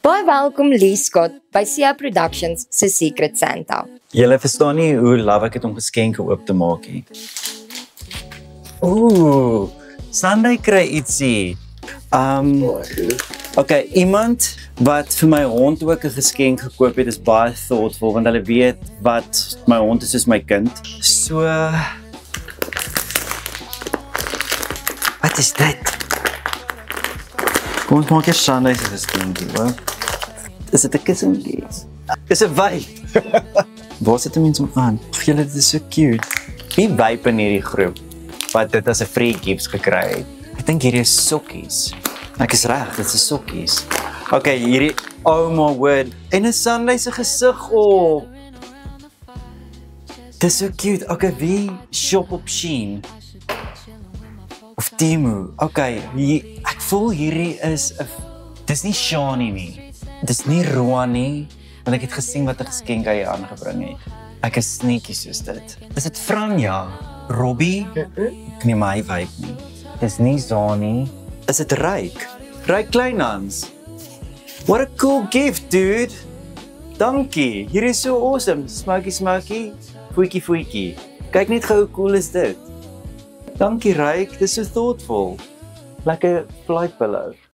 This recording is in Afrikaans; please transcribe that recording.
Baie welkom Lee Scott by Sia Productions se Secret Santa. Julle verstaan nie hoe lief ek het om geskenke oop te maak nie. Ooh, Sunday kry ietsie. Okay, iemand wat vir my hond ook 'n geskenk gekoop het is baie thoughtful want hulle weet wat my hond is soos my kind. So wat is dit? Kom ons maak eers Sunday se geskenkie, hoor. Is dit 'n kussingie? Dis 'n wyp. Waar sit mense om aan? Ag, julle, dit is so cute. Wie wyp in hierdie groep wat dit as 'n free gifts gekry het? Ek dink hierdie is sokkies. Ek is reg, dit is sokkies. Okay, hierdie my word. En 'n Sunday se gesig op. Dis so cute. Okay, wie shop op Shein? Of Temu. Okay, ek voel hierdie is 'n dis nie Shani nie. Dis nie Roan nie, want ek het gesien wat 'n geskenk hy aangebring het. Ek is sneaky soos dit. Is dit Franja? Robbie? Ek neem my vibe nie. Dis nie Zani. Is dit Ryk? Ryk Kleinhans. What a cool gift, dude. Dankie. Hier is so awesome. Smoky smoky. Foetjie foetjie. Kyk net gou hoe cool is dit. Dankie Ryk, dis so thoughtful. Lekker flight pillow.